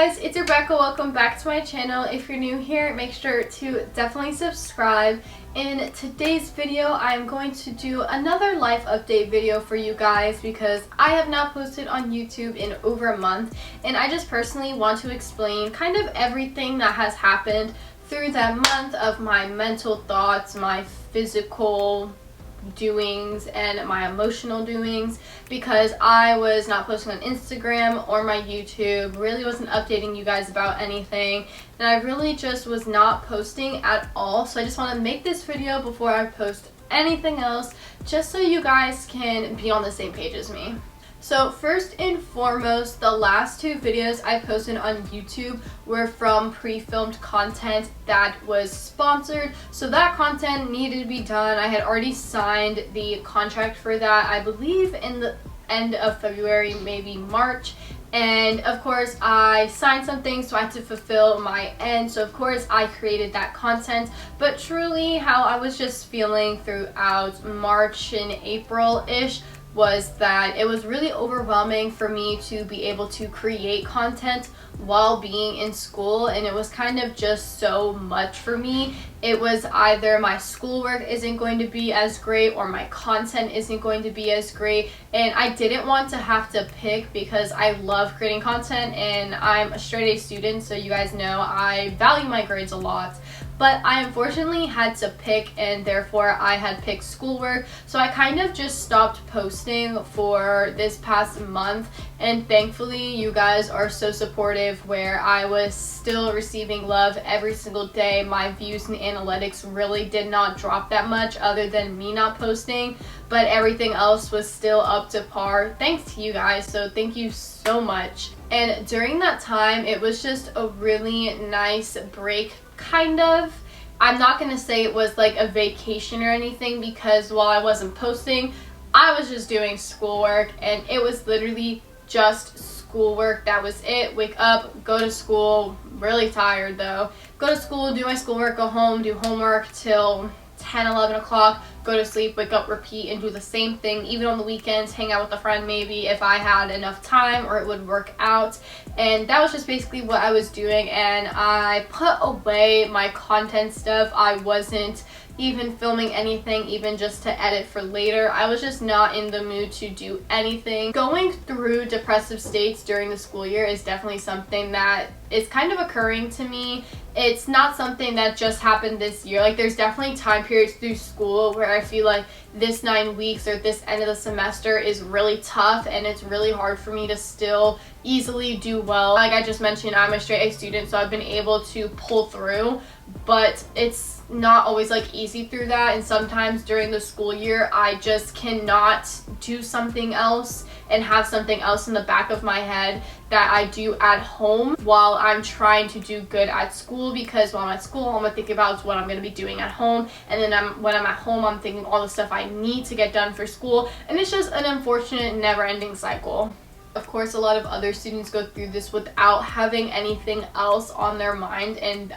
guys, it's Rebecca. Welcome back to my channel. If you're new here, make sure to definitely subscribe. In today's video, I'm going to do another life update video for you guys because I have not posted on YouTube in over a month, and I just personally want to explain kind of everything that has happened through that month of my mental thoughts, my physical doings, and my emotional doings, because I was not posting on Instagram or my YouTube, really wasn't updating you guys about anything, and I really just was not posting at all. So I just want to make this video before I post anything else, just so you guys can be on the same page as me. So first and foremost, the last two videos I posted on YouTube were from pre-filmed content that was sponsored. So that content needed to be done. I had already signed the contract for that, I believe in the end of February, maybe March. And of course I signed something, so I had to fulfill my end. So of course I created that content. But truly how I was just feeling throughout March and April-ish was that it was really overwhelming for me to be able to create content while being in school, and it was kind of just so much for me. It was either my schoolwork isn't going to be as great or my content isn't going to be as great, and I didn't want to have to pick because I love creating content and I'm a straight A student, so you guys know I value my grades a lot. But I unfortunately had to pick, and therefore I had picked schoolwork. So I kind of just stopped posting for this past month, and thankfully you guys are so supportive where I was still receiving love every single day. My views and analytics really did not drop that much other than me not posting, but everything else was still up to par thanks to you guys, so thank you so much. And during that time, it was just a really nice break, kind of. I'm not gonna say it was like a vacation or anything, because while I wasn't posting, I was just doing schoolwork, and it was literally just schoolwork. That was it. Wake up, go to school, really tired though, go to school, do my schoolwork, go home, do homework till 10-11 o'clock, go to sleep, wake up, repeat, and do the same thing. Even on the weekends, hang out with a friend maybe if I had enough time or it would work out. And that was just basically what I was doing, and I put away my content stuff. I wasn't even filming anything, even just to edit for later. I was just not in the mood to do anything. Going through depressive states during the school year is definitely something that is kind of occurring to me. It's not something that just happened this year. Like, there's definitely time periods through school where I feel like this 9 weeks or this end of the semester is really tough, and it's really hard for me to still easily do well. Like I just mentioned, I'm a straight A student, so I've been able to pull through, but it's not always like easy through that, and sometimes during the school year I just cannot do something else and have something else in the back of my head that I do at home while I'm trying to do good at school, because while I'm at school, all I'm thinking about is what I'm going to be doing at home, and then when I'm at home, I'm thinking all the stuff I need to get done for school, and it's just an unfortunate never-ending cycle. Of course, a lot of other students go through this without having anything else on their mind, and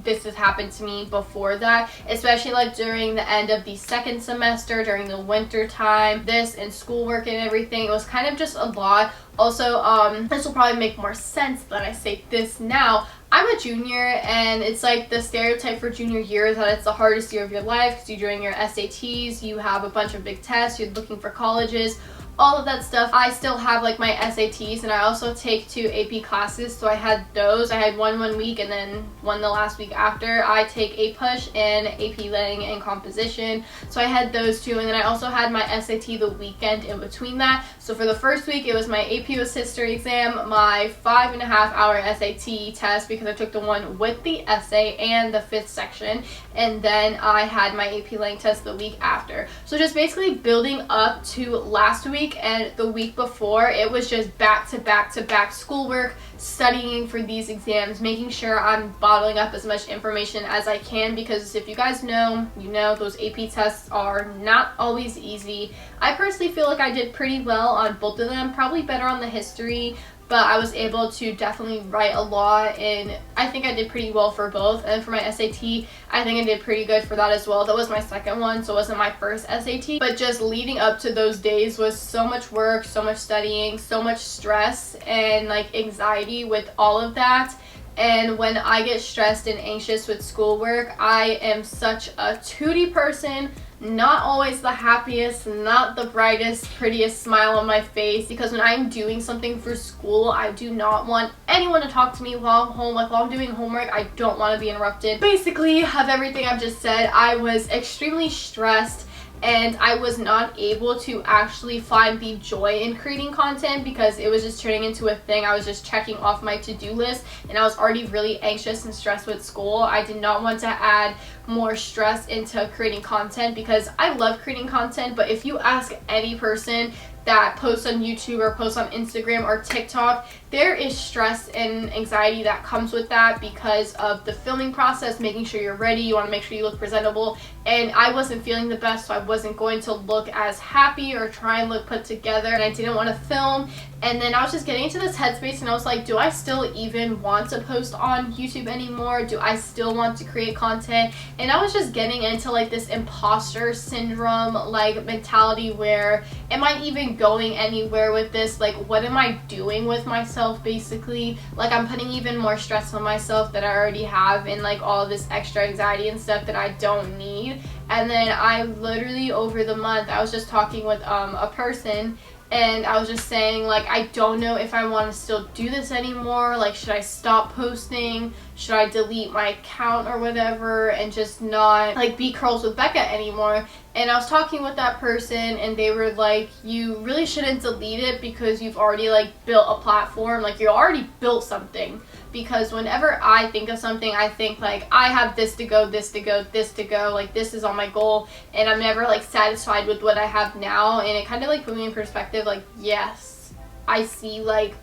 this has happened to me before that, especially like during the end of the second semester, during the winter time, this and schoolwork and everything. It was kind of just a lot. Also, this will probably make more sense that I say this now. I'm a junior, and it's like the stereotype for junior year is that it's the hardest year of your life because you're doing your SATs, you have a bunch of big tests, you're looking for colleges, all of that stuff. I still have like my SATs, and I also take 2 AP classes, so I had those. I had one week and then one the last week after. I take APUSH and AP Lang and Composition, so I had those 2, and then I also had my SAT the weekend in between that. So for the first week, it was my AP US History exam, my 5.5-hour SAT test, because I took the one with the essay and the 5th section, and then I had my AP Lang test the week after. So just basically building up to last week and the week before, it was just back to back to back schoolwork, studying for these exams, making sure I'm bottling up as much information as I can, because if you guys know, you know those AP tests are not always easy. I personally feel like I did pretty well on both of them, probably better on the history, but I was able to definitely write a lot, and I think I did pretty well for both. And for my SAT, I think I did pretty good for that as well. That was my second one, so it wasn't my first SAT. But just leading up to those days was so much work, so much studying, so much stress and like anxiety with all of that. And when I get stressed and anxious with schoolwork, I am such a tooty person, not always the happiest, not the brightest, prettiest smile on my face, because when I'm doing something for school, I do not want anyone to talk to me while I'm home. Like while I'm doing homework, I don't want to be interrupted. Basically, of everything I've just said, I was extremely stressed, and I was not able to actually find the joy in creating content because it was just turning into a thing. I was just checking off my to-do list, and I was already really anxious and stressed with school. I did not want to add more stress into creating content because I love creating content, but if you ask any person that posts on YouTube or posts on Instagram or TikTok, there is stress and anxiety that comes with that because of the filming process, making sure you're ready, you want to make sure you look presentable, and I wasn't feeling the best, so I wasn't going to look as happy or try and look put together, and I didn't want to film. And then I was just getting into this headspace, and I was like, do I still even want to post on YouTube anymore? Do I still want to create content? And I was just getting into like this imposter syndrome like mentality where, am I even going anywhere with this? Like, what am I doing with myself basically? Like, I'm putting even more stress on myself that I already have, and like all of this extra anxiety and stuff that I don't need. And then I literally over the month, I was just talking with a person, and I was just saying, like, I don't know if I want to still do this anymore. Like, should I stop posting? Should I delete my account or whatever and just not, like, be Curls with Becca anymore? And I was talking with that person, and they were like, you really shouldn't delete it because you've already, like, built a platform. Like, you already built something. Because whenever I think of something, I think like, I have this to go, this to go, this to go, like this is on my goal, and I'm never like satisfied with what I have now. And it kind of like put me in perspective, like, yes, I see like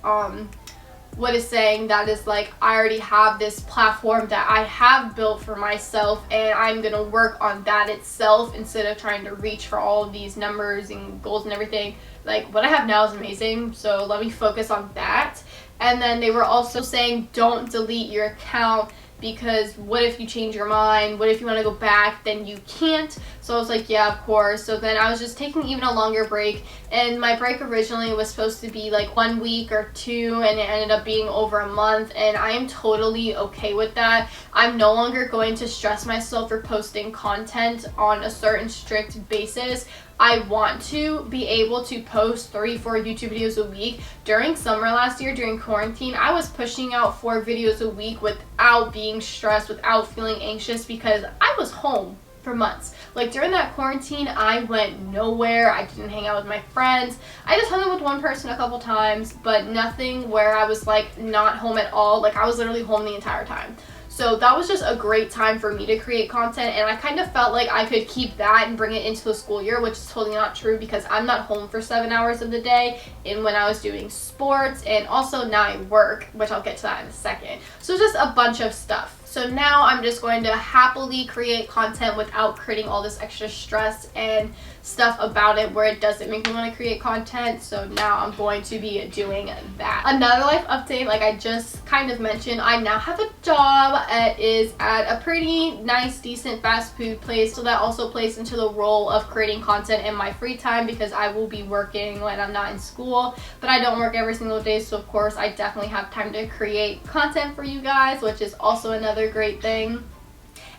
what is saying that is like, I already have this platform that I have built for myself, and I'm gonna work on that itself instead of trying to reach for all of these numbers and goals and everything. Like, what I have now is amazing, so let me focus on that. And then they were also saying, don't delete your account because what if you change your mind? What if you want to go back? Then you can't. So I was like, yeah, of course. So then I was just taking even a longer break, and my break originally was supposed to be like 1 week or 2, and it ended up being over a month, and I am totally okay with that. I'm no longer going to stress myself for posting content on a certain strict basis. I want to be able to post 3-4 YouTube videos a week. During summer last year, during quarantine, I was pushing out 4 videos a week without being stressed, without feeling anxious, because I was home for months. Like during that quarantine, I went nowhere. I didn't hang out with my friends. I just hung out with one person a couple times, but nothing where I was like not home at all. Like I was literally home the entire time. So that was just a great time for me to create content, and I kind of felt like I could keep that and bring it into the school year, which is totally not true because I'm not home for 7 hours of the day, and when I was doing sports, and also now I work, which I'll get to that in a second. So just a bunch of stuff. So now I'm just going to happily create content without creating all this extra stress and stuff about it where it doesn't make me want to create content. So now I'm going to be doing that. Another life update, like I just kind of mentioned, I now have a job. It is at a pretty nice, decent fast food place. So that also plays into the role of creating content in my free time because I will be working when I'm not in school. But I don't work every single day, so of course I definitely have time to create content for you guys, which is also another great thing.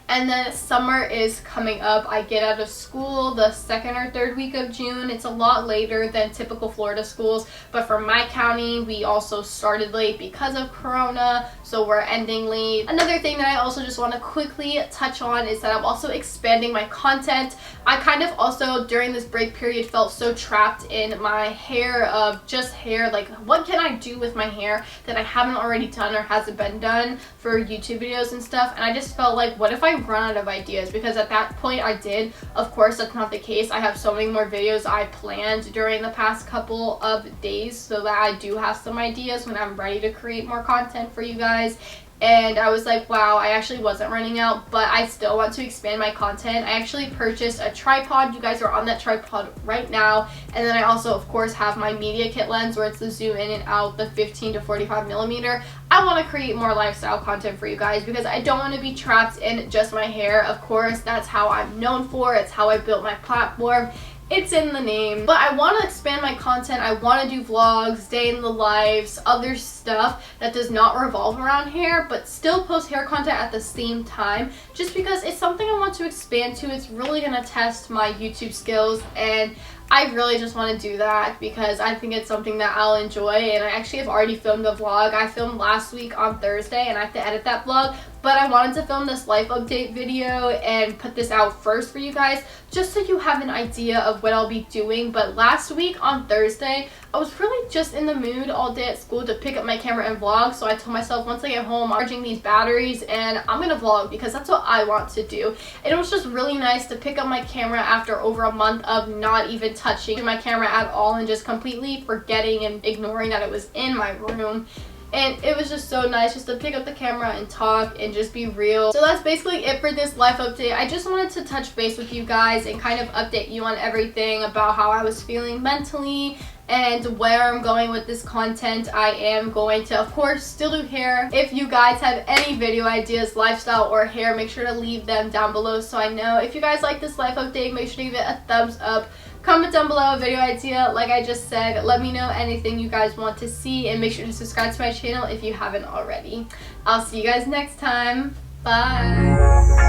And then summer is coming up. I get out of school the 2nd or 3rd week of June. It's a lot later than typical Florida schools, but for my county, we also started late because of Corona, so we're ending late. Another thing that I also just want to quickly touch on is that I'm also expanding my content. I kind of also, during this break period, felt so trapped in my hair, of just hair, like what can I do with my hair that I haven't already done or hasn't been done for YouTube videos and stuff, and I just felt like, what if I I've run out of ideas, because at that point I did. Of course, that's not the case. I have so many more videos I planned during the past couple of days, so that I do have some ideas when I'm ready to create more content for you guys. And I was like, wow, I actually wasn't running out, but I still want to expand my content. I actually purchased a tripod. You guys are on that tripod right now. And then I also, of course, have my media kit lens, where it's the zoom in and out, the 15 to 45 millimeter. I want to create more lifestyle content for you guys, because I don't want to be trapped in just my hair. Of course, that's how I'm known for. It's how I built my platform. It's in the name. But I want to expand my content. I want to do vlogs, day in the lives, other stuff that does not revolve around hair, but still post hair content at the same time, just because it's something I want to expand to. It's really going to test my YouTube skills, and I really just want to do that because I think it's something that I'll enjoy. And I actually have already filmed a vlog. I filmed last week on Thursday, and I have to edit that vlog, but I wanted to film this life update video and put this out first for you guys, just so you have an idea of what I'll be doing. But last week on Thursday, I was really just in the mood all day at school to pick up my camera and vlog, so I told myself once I get home, I'm charging these batteries and I'm gonna vlog, because that's what I want to do. And it was just really nice to pick up my camera after over a month of not even touching my camera at all and just completely forgetting and ignoring that it was in my room. And it was just so nice just to pick up the camera and talk and just be real. So that's basically it for this life update. I just wanted to touch base with you guys and kind of update you on everything about how I was feeling mentally and where I'm going with this content. I am going to, of course, still do hair. If you guys have any video ideas, lifestyle or hair, make sure to leave them down below so I know. If you guys like this life update, make sure to give it a thumbs up. Comment down below a video idea, like I just said. Let me know anything you guys want to see, and make sure to subscribe to my channel if you haven't already. I'll see you guys next time. Bye!